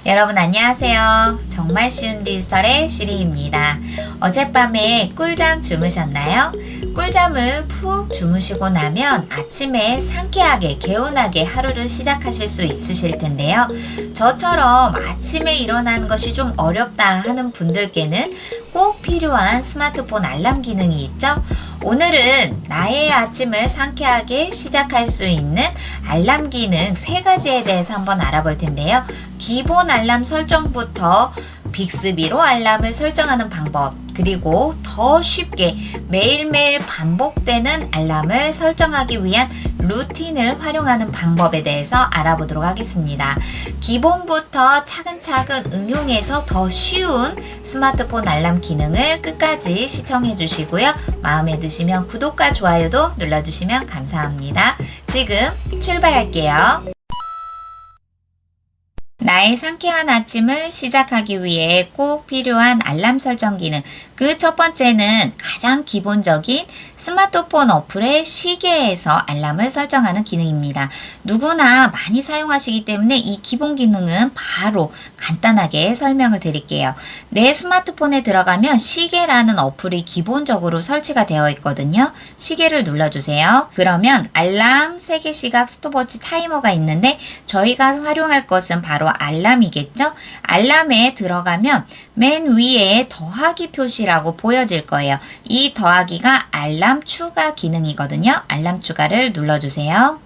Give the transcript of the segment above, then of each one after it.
여러분 안녕하세요. 정말 쉬운 디지털의 시리입니다. 어젯밤에 꿀잠 주무셨나요? 꿀잠을 푹 주무시고 나면 아침에 상쾌하게 개운하게 하루를 시작하실 수 있으실 텐데요. 저처럼 아침에 일어나는 것이 좀 어렵다 하는 분들께는 꼭 필요한 스마트폰 알람 기능이 있죠. 오늘은 나의 아침을 상쾌하게 시작할 수 있는 알람 기능 3가지에 대해서 한번 알아볼 텐데요. 기본 알람 설정부터 빅스비로 알람을 설정하는 방법, 그리고 더 쉽게 매일매일 반복되는 알람을 설정하기 위한 루틴을 활용하는 방법에 대해서 알아보도록 하겠습니다. 기본부터 차근차근 응용해서 더 쉬운 스마트폰 알람 기능을 끝까지 시청해 주시고요. 마음에 드시면 구독과 좋아요도 눌러주시면 감사합니다. 지금 출발할게요. 나의 상쾌한 아침을 시작하기 위해 꼭 필요한 알람 설정 기능. 그 첫 번째는 가장 기본적인 스마트폰 어플의 시계에서 알람을 설정하는 기능입니다. 누구나 많이 사용하시기 때문에 이 기본 기능은 바로 간단하게 설명을 드릴게요. 내 스마트폰에 들어가면 시계라는 어플이 기본적으로 설치가 되어 있거든요. 시계를 눌러주세요. 그러면 알람, 세계 시각, 스톱워치, 타이머가 있는데 저희가 활용할 것은 바로 알람이겠죠? 알람에 들어가면 맨 위에 더하기 표시라고 보여질 거예요. 이 더하기가 알람 추가 기능이거든요. 알람 추가를 눌러주세요.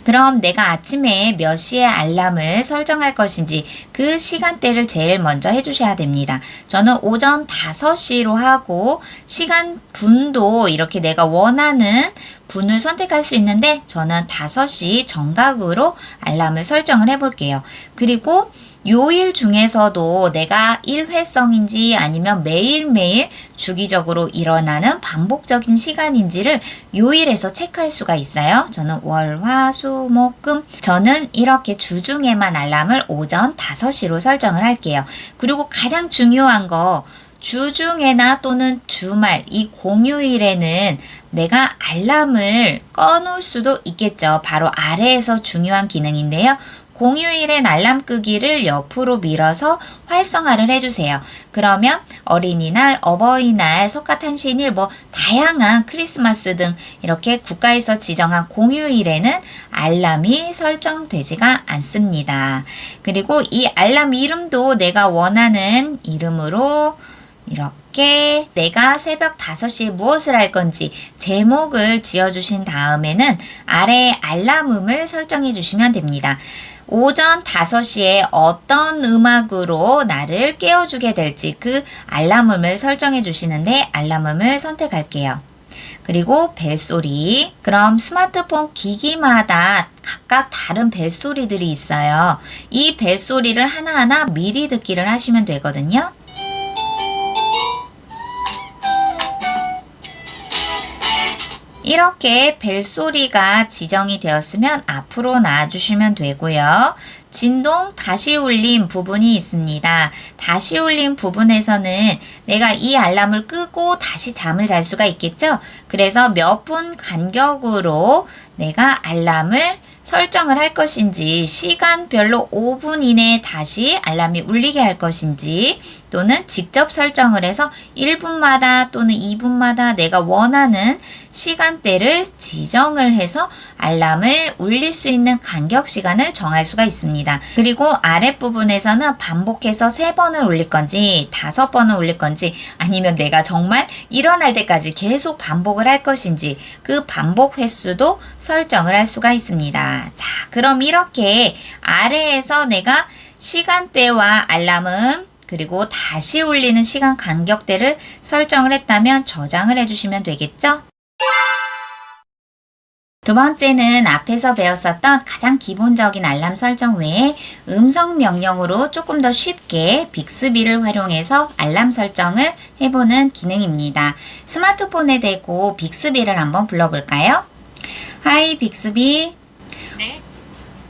그럼 내가 아침에 몇 시에 알람을 설정할 것인지 그 시간대를 제일 먼저 해주셔야 됩니다. 저는 오전 5시로 하고 시간 분도 이렇게 내가 원하는 분을 선택할 수 있는데 저는 5시 정각으로 알람을 설정을 해볼게요. 그리고 요일 중에서도 내가 일회성인지 아니면 매일매일 주기적으로 일어나는 반복적인 시간인지를 요일에서 체크할 수가 있어요. 저는 월, 화, 수, 목, 금. 저는 이렇게 주중에만 알람을 오전 5시로 설정을 할게요. 그리고 가장 중요한 거, 주중에나 또는 주말, 이 공휴일에는 내가 알람을 꺼놓을 수도 있겠죠. 바로 아래에서 중요한 기능인데요. 공휴일엔 알람 끄기를 옆으로 밀어서 활성화를 해주세요. 그러면 어린이날, 어버이날, 석가탄신일, 다양한 크리스마스 등 이렇게 국가에서 지정한 공휴일에는 알람이 설정되지가 않습니다. 그리고 이 알람 이름도 내가 원하는 이름으로 이렇게 내가 새벽 5시에 무엇을 할 건지 제목을 지어주신 다음에는 아래 알람음을 설정해 주시면 됩니다. 오전 5시에 어떤 음악으로 나를 깨워주게 될지 그 알람음을 설정해 주시는데 알람음을 선택할게요. 그리고 벨소리. 그럼 스마트폰 기기마다 각각 다른 벨소리들이 있어요. 이 벨소리를 하나하나 미리 듣기를 하시면 되거든요. 이렇게 벨소리가 지정이 되었으면 앞으로 나와주시면 되고요. 진동 다시 울림 부분이 있습니다. 다시 울림 부분에서는 내가 이 알람을 끄고 다시 잠을 잘 수가 있겠죠? 그래서 몇 분 간격으로 내가 알람을 설정을 할 것인지 시간별로 5분 이내에 다시 알람이 울리게 할 것인지 또는 직접 설정을 해서 1분마다 또는 2분마다 내가 원하는 시간대를 지정을 해서 알람을 울릴 수 있는 간격 시간을 정할 수가 있습니다. 그리고 아랫부분에서는 반복해서 3번을 울릴 건지 5번을 울릴 건지 아니면 내가 정말 일어날 때까지 계속 반복을 할 것인지 그 반복 횟수도 설정을 할 수가 있습니다. 자, 그럼 이렇게 아래에서 내가 시간대와 알람음 그리고 다시 울리는 시간 간격대를 설정을 했다면 저장을 해주시면 되겠죠? 두 번째는 앞에서 배웠었던 가장 기본적인 알람 설정 외에 음성 명령으로 조금 더 쉽게 빅스비를 활용해서 알람 설정을 해보는 기능입니다. 스마트폰에 대고 빅스비를 한번 불러볼까요? 하이 빅스비. 네.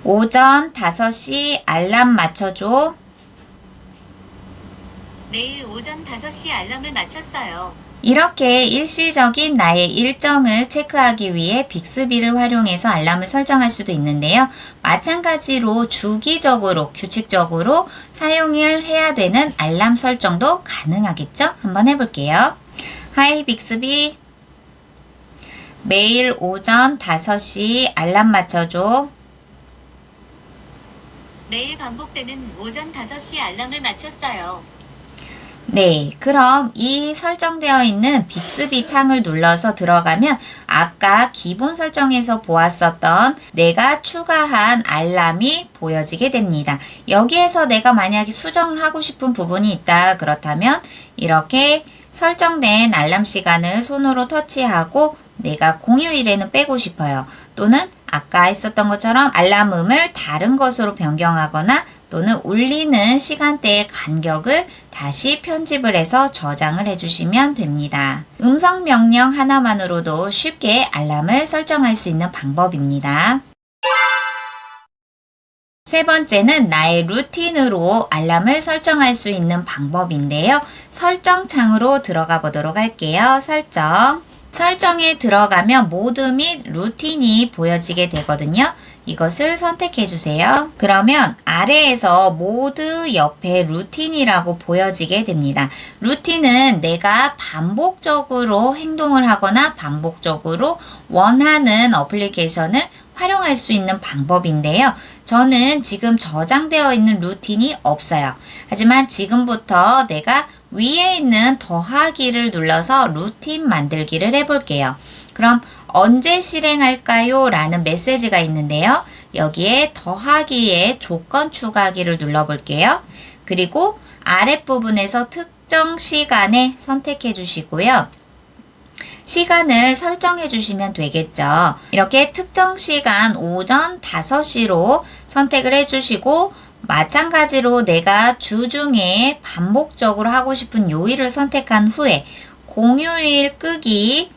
오전 5시 알람 맞춰줘. 내일 오전 5시 알람을 맞췄어요. 이렇게 일시적인 나의 일정을 체크하기 위해 빅스비를 활용해서 알람을 설정할 수도 있는데요. 마찬가지로 주기적으로, 규칙적으로 사용을 해야 되는 알람 설정도 가능하겠죠? 한번 해볼게요. 하이 빅스비, 매일 오전 5시 알람 맞춰줘. 매일 반복되는 오전 5시 알람을 맞췄어요. 네, 그럼 이 설정되어 있는 빅스비 창을 눌러서 들어가면 아까 기본 설정에서 보았었던 내가 추가한 알람이 보여지게 됩니다. 여기에서 내가 만약에 수정을 하고 싶은 부분이 있다 그렇다면 이렇게 설정된 알람 시간을 손으로 터치하고 내가 공휴일에는 빼고 싶어요. 또는 아까 했었던 것처럼 알람음을 다른 것으로 변경하거나 또는 울리는 시간대의 간격을 다시 편집을 해서 저장을 해주시면 됩니다. 음성 명령 하나만으로도 쉽게 알람을 설정할 수 있는 방법입니다. 세 번째는 나의 루틴으로 알람을 설정할 수 있는 방법인데요. 설정 창으로 들어가 보도록 할게요. 설정에 들어가면 모드 및 루틴이 보여지게 되거든요. 이것을 선택해 주세요. 그러면 아래에서 모드 옆에 루틴이라고 보여지게 됩니다. 루틴은 내가 반복적으로 행동을 하거나 반복적으로 원하는 어플리케이션을 활용할 수 있는 방법인데요. 저는 지금 저장되어 있는 루틴이 없어요. 하지만 지금부터 내가 위에 있는 더하기를 눌러서 루틴 만들기를 해볼게요. 그럼 언제 실행할까요? 라는 메시지가 있는데요. 여기에 더하기에 조건 추가하기를 눌러볼게요. 그리고 아랫부분에서 특정 시간에 선택해 주시고요. 시간을 설정해 주시면 되겠죠. 이렇게 특정 시간 오전 5시로 선택을 해주시고 마찬가지로 내가 주중에 반복적으로 하고 싶은 요일을 선택한 후에 공휴일 끄기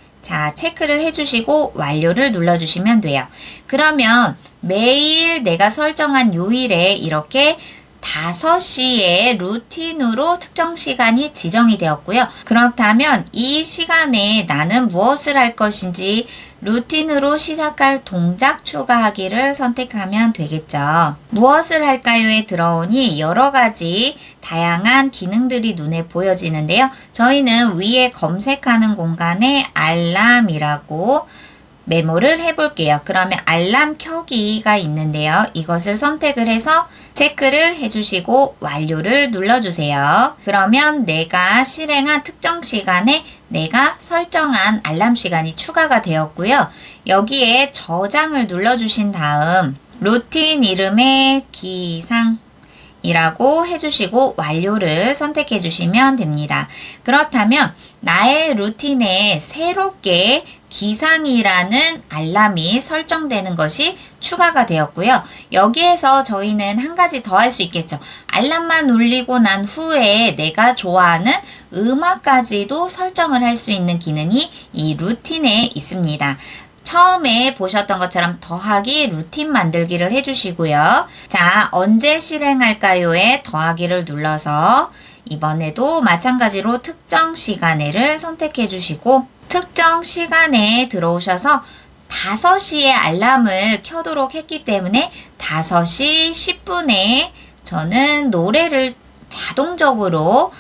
체크를 해주시고 완료를 눌러주시면 돼요. 그러면 매일 내가 설정한 요일에 이렇게 5시에 루틴으로 특정 시간이 지정이 되었고요. 그렇다면 이 시간에 나는 무엇을 할 것인지 루틴으로 시작할 동작 추가하기를 선택하면 되겠죠. 무엇을 할까요에 들어오니 여러 가지 다양한 기능들이 눈에 보여지는데요. 저희는 위에 검색하는 공간에 알람이라고 메모를 해볼게요. 그러면 알람 켜기가 있는데요. 이것을 선택을 해서 체크를 해주시고 완료를 눌러주세요. 그러면 내가 실행한 특정 시간에 내가 설정한 알람 시간이 추가가 되었고요. 여기에 저장을 눌러주신 다음 루틴 이름에 기상 이라고 해주시고 완료를 선택해 주시면 됩니다. 그렇다면 나의 루틴에 새롭게 기상이라는 알람이 설정되는 것이 추가가 되었고요. 여기에서 저희는 한 가지 더 할 수 있겠죠. 알람만 울리고 난 후에 내가 좋아하는 음악까지도 설정을 할 수 있는 기능이 이 루틴에 있습니다. 처음에 보셨던 것처럼 더하기 루틴 만들기를 해주시고요. 자, 언제 실행할까요에 더하기를 눌러서 이번에도 마찬가지로 특정 시간에를 선택해 주시고 특정 시간에 들어오셔서 5시에 알람을 켜도록 했기 때문에 5시 10분에 저는 노래를 자동적으로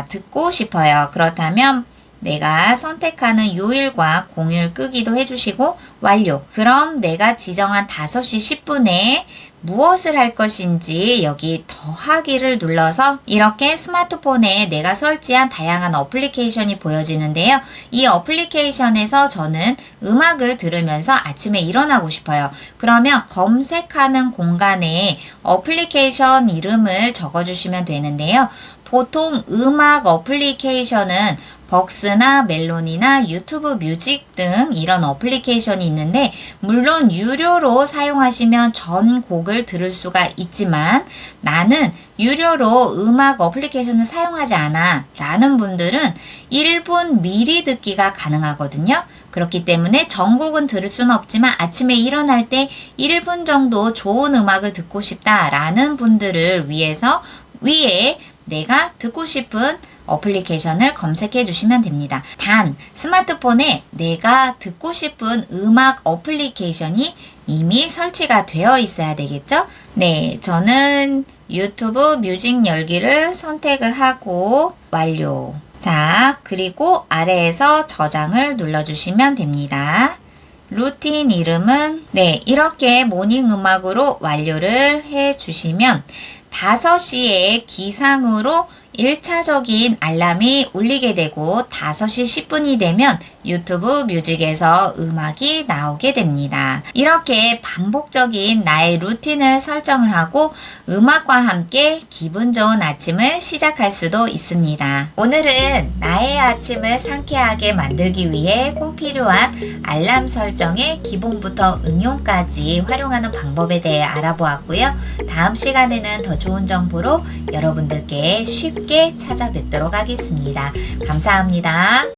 듣고 싶어요. 그렇다면 내가 선택하는 요일과 공휴일 끄기도 해주시고 완료. 그럼 내가 지정한 5시 10분에 무엇을 할 것인지 여기 더하기를 눌러서 이렇게 스마트폰에 내가 설치한 다양한 어플리케이션이 보여지는데요. 이 어플리케이션에서 저는 음악을 들으면서 아침에 일어나고 싶어요. 그러면 검색하는 공간에 어플리케이션 이름을 적어주시면 되는데요. 보통 음악 어플리케이션은 벅스나 멜론이나 유튜브 뮤직 등 이런 어플리케이션이 있는데 물론 유료로 사용하시면 전 곡을 들을 수가 있지만 나는 유료로 음악 어플리케이션을 사용하지 않아 라는 분들은 1분 미리 듣기가 가능하거든요. 그렇기 때문에 전곡은 들을 수는 없지만 아침에 일어날 때 1분 정도 좋은 음악을 듣고 싶다라는 분들을 위해서 위에 내가 듣고 싶은 어플리케이션을 검색해 주시면 됩니다. 단 스마트폰에 내가 듣고 싶은 음악 어플리케이션이 이미 설치가 되어 있어야 되겠죠? 네, 저는 유튜브 뮤직 열기를 선택을 하고 완료. 자, 그리고 아래에서 저장을 눌러주시면 됩니다. 루틴 이름은 이렇게 모닝 음악으로 완료를 해주시면 5시에 기상으로 1차적인 알람이 울리게 되고 5시 10분이 되면 유튜브 뮤직에서 음악이 나오게 됩니다. 이렇게 반복적인 나의 루틴을 설정을 하고 음악과 함께 기분 좋은 아침을 시작할 수도 있습니다. 오늘은 나의 아침을 상쾌하게 만들기 위해 꼭 필요한 알람 설정의 기본부터 응용까지 활용하는 방법에 대해 알아보았고요. 다음 시간에는 더 좋은 정보로 여러분들께 쉽게 찾아뵙도록 하겠습니다. 감사합니다.